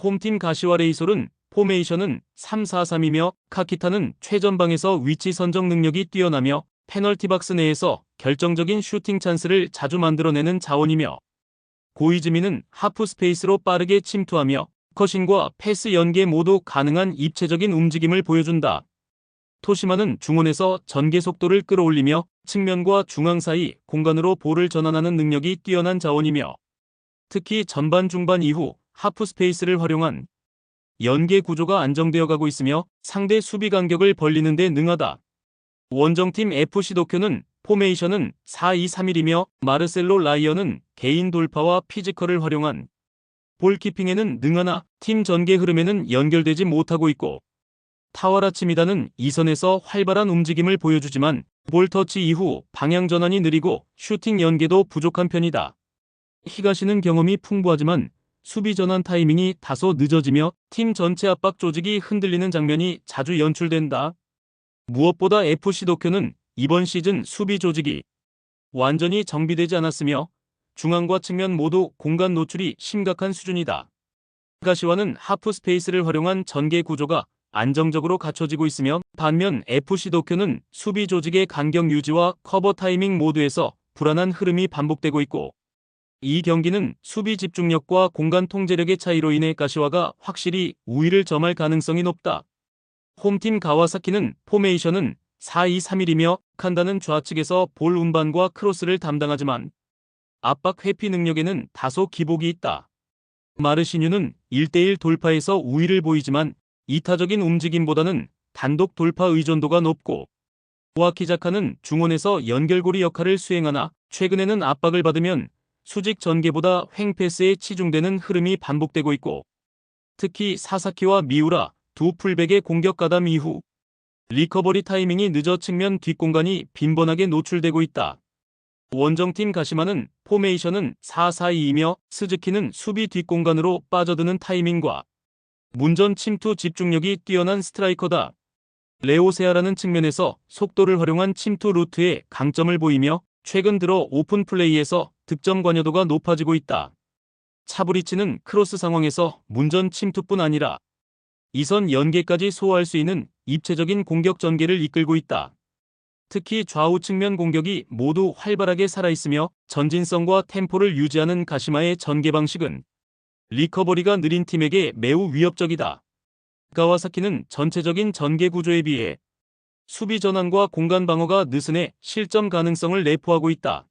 홈팀 가시와 레이솔은 포메이션은 3-4-3이며 카키타는 최전방에서 위치 선정 능력이 뛰어나며 페널티 박스 내에서 결정적인 슈팅 찬스를 자주 만들어내는 자원이며 고이즈미는 하프 스페이스로 빠르게 침투하며 커싱과 패스 연계 모두 가능한 입체적인 움직임을 보여준다. 토시마는 중원에서 전개 속도를 끌어올리며 측면과 중앙 사이 공간으로 볼을 전환하는 능력이 뛰어난 자원이며 특히 전반 중반 이후 하프 스페이스를 활용한 연계 구조가 안정되어 가고 있으며 상대 수비 간격을 벌리는 데 능하다. 원정팀 FC 도쿄는 포메이션은 4-2-3-1이며 마르셀로 라이어는 개인 돌파와 피지컬을 활용한 볼키핑에는 능하나 팀 전개 흐름에는 연결되지 못하고 있고 타와라치미다는 이선에서 활발한 움직임을 보여주지만 볼 터치 이후 방향 전환이 느리고 슈팅 연계도 부족한 편이다. 히가시는 경험이 풍부하지만 수비 전환 타이밍이 다소 늦어지며 팀 전체 압박 조직이 흔들리는 장면이 자주 연출된다. 무엇보다 FC 도쿄는 이번 시즌 수비 조직이 완전히 정비되지 않았으며 중앙과 측면 모두 공간 노출이 심각한 수준이다. 히가시와는 하프 스페이스를 활용한 전개 구조가 안정적으로 갖춰지고 있으며 반면 FC 도쿄는 수비 조직의 간격 유지와 커버 타이밍 모두에서 불안한 흐름이 반복되고 있고 이 경기는 수비 집중력과 공간 통제력의 차이로 인해 가시와가 확실히 우위를 점할 가능성이 높다. 홈팀 가와사키는 포메이션은 4-2-3-1이며 칸다는 좌측에서 볼 운반과 크로스를 담당하지만 압박 회피 능력에는 다소 기복이 있다. 마르시뉴는 1대1 돌파에서 우위를 보이지만 이타적인 움직임보다는 단독 돌파 의존도가 높고 와키자카는 중원에서 연결고리 역할을 수행하나 최근에는 압박을 받으면 수직 전개보다 횡패스에 치중되는 흐름이 반복되고 있고 특히 사사키와 미우라 두 풀백의 공격 가담 이후 리커버리 타이밍이 늦어 측면 뒷공간이 빈번하게 노출되고 있다. 원정팀 가시마는 포메이션은 4-4-2이며 스즈키는 수비 뒷공간으로 빠져드는 타이밍과 문전 침투 집중력이 뛰어난 스트라이커다. 레오세아라는 측면에서 속도를 활용한 침투 루트에 강점을 보이며 최근 들어 오픈 플레이에서 득점 관여도가 높아지고 있다. 차브리치는 크로스 상황에서 문전 침투뿐 아니라 이선 연계까지 소화할 수 있는 입체적인 공격 전개를 이끌고 있다. 특히 좌우 측면 공격이 모두 활발하게 살아있으며 전진성과 템포를 유지하는 가시마의 전개 방식은 리커버리가 느린 팀에게 매우 위협적이다. 가와사키는 전체적인 전개 구조에 비해 수비 전환과 공간 방어가 느슨해 실점 가능성을 내포하고 있다.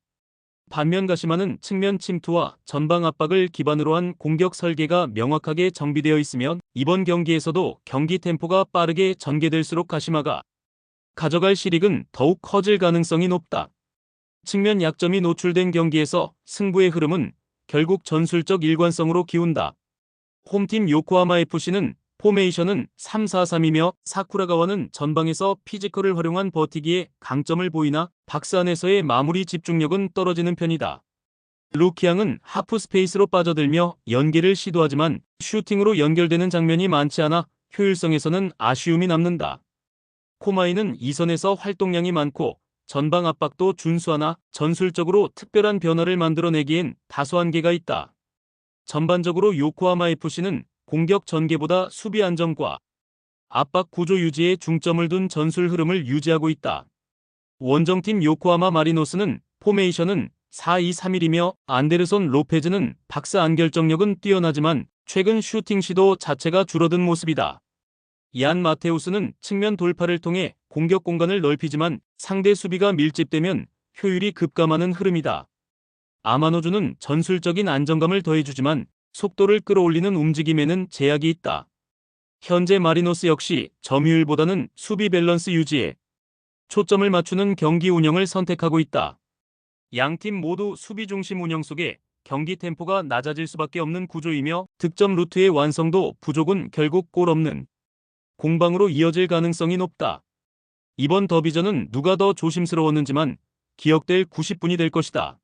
반면 가시마는 측면 침투와 전방 압박을 기반으로 한 공격 설계가 명확하게 정비되어 있으며 이번 경기에서도 경기 템포가 빠르게 전개될수록 가시마가 가져갈 실익은 더욱 커질 가능성이 높다. 측면 약점이 노출된 경기에서 승부의 흐름은 결국 전술적 일관성으로 기운다. 홈팀 요코하마 FC는 포메이션은 3-4-3이며 사쿠라가와는 전방에서 피지컬을 활용한 버티기에 강점을 보이나 박스 안에서의 마무리 집중력은 떨어지는 편이다. 루키앙은 하프 스페이스로 빠져들며 연계를 시도하지만 슈팅으로 연결되는 장면이 많지 않아 효율성에서는 아쉬움이 남는다. 코마이는 이선에서 활동량이 많고 전방 압박도 준수하나 전술적으로 특별한 변화를 만들어내기엔 다소 한계가 있다. 전반적으로 요코하마 FC는 공격 전개보다 수비 안정과 압박 구조 유지에 중점을 둔 전술 흐름을 유지하고 있다. 원정팀 요코하마 마리노스는 포메이션은 4-2-3-1이며 안데르손 로페즈는 박스 안 결정력은 뛰어나지만 최근 슈팅 시도 자체가 줄어든 모습이다. 얀 마테우스는 측면 돌파를 통해 공격 공간을 넓히지만 상대 수비가 밀집되면 효율이 급감하는 흐름이다. 아마노주는 전술적인 안정감을 더해주지만 속도를 끌어올리는 움직임에는 제약이 있다. 현재 마리노스 역시 점유율보다는 수비 밸런스 유지에 초점을 맞추는 경기 운영을 선택하고 있다. 양팀 모두 수비 중심 운영 속에 경기 템포가 낮아질 수밖에 없는 구조이며 득점 루트의 완성도 부족은 결국 골 없는 공방으로 이어질 가능성이 높다. 이번 더비전은 누가 더 조심스러웠는지만 기억될 90분이 될 것이다.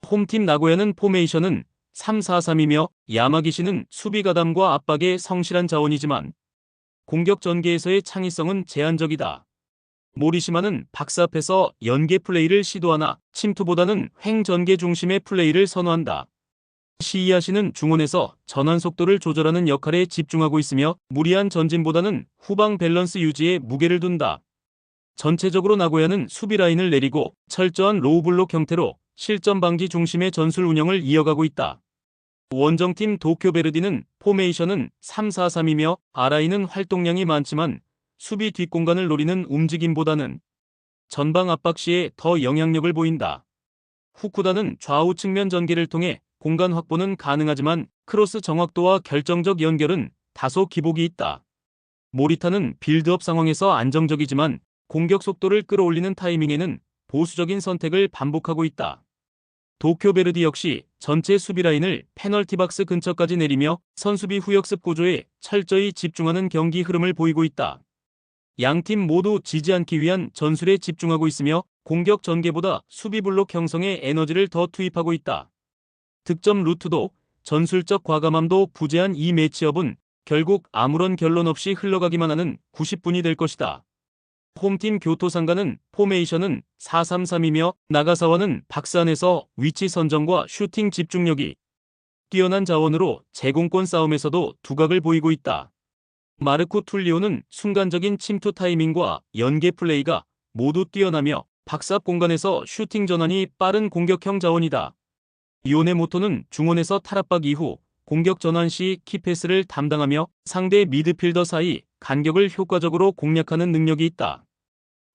홈팀 나고야는 포메이션은 3-4-3이며 야마기시는 수비 가담과 압박의 성실한 자원이지만 공격 전개에서의 창의성은 제한적이다. 모리시마는 박스 앞에서 연계 플레이를 시도하나 침투보다는 횡 전개 중심의 플레이를 선호한다. 시이아시는 중원에서 전환 속도를 조절하는 역할에 집중하고 있으며 무리한 전진보다는 후방 밸런스 유지에 무게를 둔다. 전체적으로 나고야는 수비 라인을 내리고 철저한 로우블록 형태로 실점 방지 중심의 전술 운영을 이어가고 있다. 원정팀 도쿄베르디는 포메이션은 3-4-3이며 아라이는 활동량이 많지만 수비 뒷공간을 노리는 움직임보다는 전방 압박 시에 더 영향력을 보인다. 후쿠다는 좌우 측면 전개를 통해 공간 확보는 가능하지만 크로스 정확도와 결정적 연결은 다소 기복이 있다. 모리타는 빌드업 상황에서 안정적이지만 공격 속도를 끌어올리는 타이밍에는 보수적인 선택을 반복하고 있다. 도쿄베르디 역시 전체 수비 라인을 페널티 박스 근처까지 내리며 선수비 후역습 구조에 철저히 집중하는 경기 흐름을 보이고 있다. 양팀 모두 지지 않기 위한 전술에 집중하고 있으며 공격 전개보다 수비 블록 형성에 에너지를 더 투입하고 있다. 득점 루트도 전술적 과감함도 부재한 이 매치업은 결국 아무런 결론 없이 흘러가기만 하는 90분이 될 것이다. 홈팀 교토 상가는 포메이션은 4-3-3이며 나가사와는 박스 안에서 위치 선정과 슈팅 집중력이 뛰어난 자원으로 제공권 싸움에서도 두각을 보이고 있다. 마르코 툴리오는 순간적인 침투 타이밍과 연계 플레이가 모두 뛰어나며 박스 앞 공간에서 슈팅 전환이 빠른 공격형 자원이다. 요네모토는 중원에서 탈압박 이후 공격 전환 시 키패스를 담당하며 상대 미드필더 사이 간격을 효과적으로 공략하는 능력이 있다.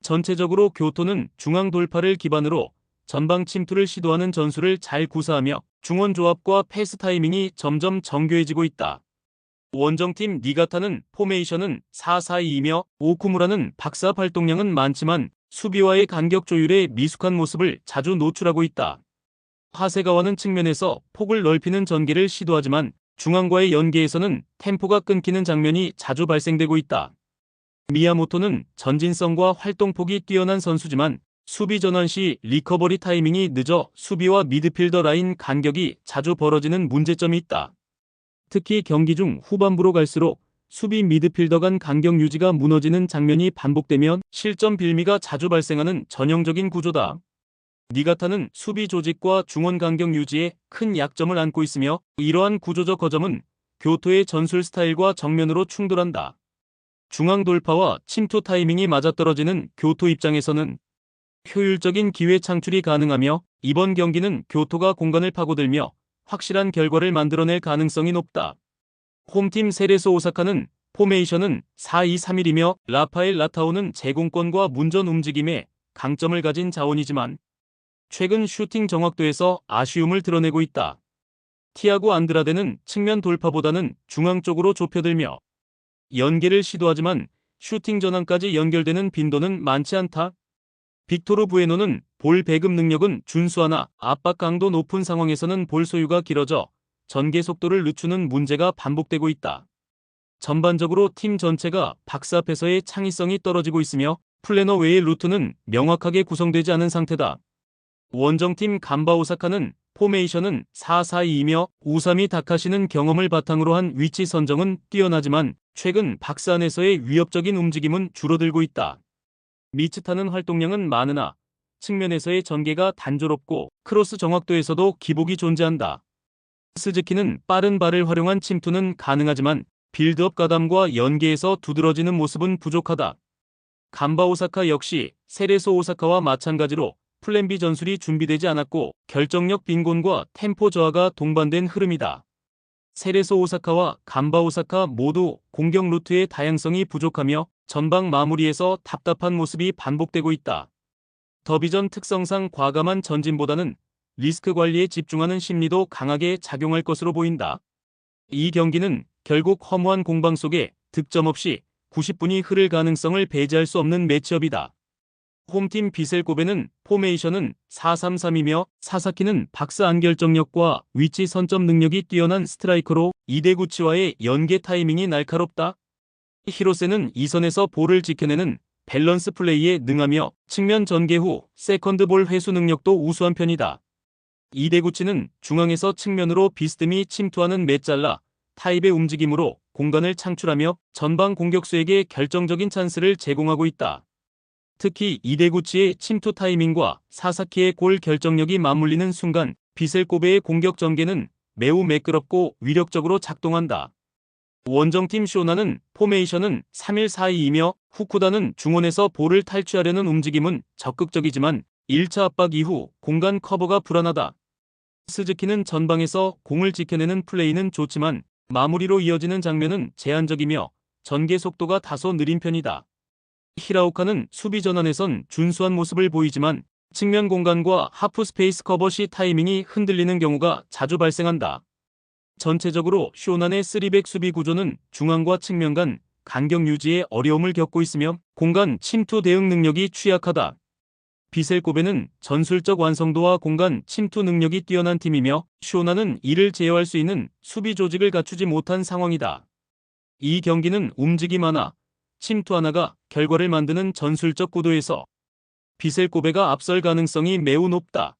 전체적으로 교토는 중앙 돌파를 기반으로 전방 침투를 시도하는 전술을 잘 구사하며 중원 조합과 패스 타이밍이 점점 정교해지고 있다. 원정팀 니가타는 포메이션은 4-4-2이며 오쿠무라는 박스 앞 활동량은 많지만 수비와의 간격 조율에 미숙한 모습을 자주 노출하고 있다. 하세가와는 측면에서 폭을 넓히는 전개를 시도하지만 중앙과의 연계에서는 템포가 끊기는 장면이 자주 발생되고 있다. 미야모토는 전진성과 활동폭이 뛰어난 선수지만 수비 전환 시 리커버리 타이밍이 늦어 수비와 미드필더 라인 간격이 자주 벌어지는 문제점이 있다. 특히 경기 중 후반부로 갈수록 수비 미드필더 간 간격 유지가 무너지는 장면이 반복되면 실점 빌미가 자주 발생하는 전형적인 구조다. 니가타는 수비 조직과 중원 간격 유지에 큰 약점을 안고 있으며 이러한 구조적 거점은 교토의 전술 스타일과 정면으로 충돌한다. 중앙 돌파와 침투 타이밍이 맞아떨어지는 교토 입장에서는 효율적인 기회 창출이 가능하며 이번 경기는 교토가 공간을 파고들며 확실한 결과를 만들어낼 가능성이 높다. 홈팀 세레소 오사카는 포메이션은 4-2-3-1이며 라파엘 라타오는 제공권과 문전 움직임에 강점을 가진 자원이지만 최근 슈팅 정확도에서 아쉬움을 드러내고 있다. 티아고 안드라데는 측면 돌파보다는 중앙 쪽으로 좁혀들며 연계를 시도하지만 슈팅 전환까지 연결되는 빈도는 많지 않다. 빅토르 부에노는 볼 배급 능력은 준수하나 압박 강도 높은 상황에서는 볼 소유가 길어져 전개 속도를 늦추는 문제가 반복되고 있다. 전반적으로 팀 전체가 박스 앞에서의 창의성이 떨어지고 있으며 플래너 외의 루트는 명확하게 구성되지 않은 상태다. 원정팀 간바 오사카는 포메이션은 4-4-2이며 우사미 다카시는 경험을 바탕으로 한 위치 선정은 뛰어나지만 최근 박스 안에서의 위협적인 움직임은 줄어들고 있다. 미츠타는 활동량은 많으나 측면에서의 전개가 단조롭고 크로스 정확도에서도 기복이 존재한다. 스즈키는 빠른 발을 활용한 침투는 가능하지만 빌드업 가담과 연계에서 두드러지는 모습은 부족하다. 간바 오사카 역시 세레소 오사카와 마찬가지로 플랜 B 전술이 준비되지 않았고 결정력 빈곤과 템포 저하가 동반된 흐름이다. 세레소 오사카와 간바 오사카 모두 공격 루트의 다양성이 부족하며 전방 마무리에서 답답한 모습이 반복되고 있다. 더비전 특성상 과감한 전진보다는 리스크 관리에 집중하는 심리도 강하게 작용할 것으로 보인다. 이 경기는 결국 허무한 공방 속에 득점 없이 90분이 흐를 가능성을 배제할 수 없는 매치업이다. 홈팀 비셀 고베는 포메이션은 4-3-3이며 사사키는 박스 안 결정력과 위치 선점 능력이 뛰어난 스트라이커로 이데구치와의 연계 타이밍이 날카롭다. 히로세는 이선에서 볼을 지켜내는 밸런스 플레이에 능하며 측면 전개 후 세컨드 볼 회수 능력도 우수한 편이다. 이데구치는 중앙에서 측면으로 비스듬히 침투하는 메잘라 타입의 움직임으로 공간을 창출하며 전방 공격수에게 결정적인 찬스를 제공하고 있다. 특히 이데구치의 침투 타이밍과 사사키의 골 결정력이 맞물리는 순간 비셀 고베의 공격 전개는 매우 매끄럽고 위력적으로 작동한다. 원정팀 쇼나는 포메이션은 3-1-4-2이며 후쿠다는 중원에서 볼을 탈취하려는 움직임은 적극적이지만 1차 압박 이후 공간 커버가 불안하다. 스즈키는 전방에서 공을 지켜내는 플레이는 좋지만 마무리로 이어지는 장면은 제한적이며 전개 속도가 다소 느린 편이다. 히라오카는 수비 전환에선 준수한 모습을 보이지만 측면 공간과 하프 스페이스 커버 시 타이밍이 흔들리는 경우가 자주 발생한다. 전체적으로 쇼난의 3백 수비 구조는 중앙과 측면 간 간격 유지에 어려움을 겪고 있으며 공간 침투 대응 능력이 취약하다. 비셀코베는 전술적 완성도와 공간 침투 능력이 뛰어난 팀이며 쇼난은 이를 제어할 수 있는 수비 조직을 갖추지 못한 상황이다. 이 경기는 움직임 하나, 침투 하나가 결과를 만드는 전술적 구도에서 비셀코베가 앞설 가능성이 매우 높다.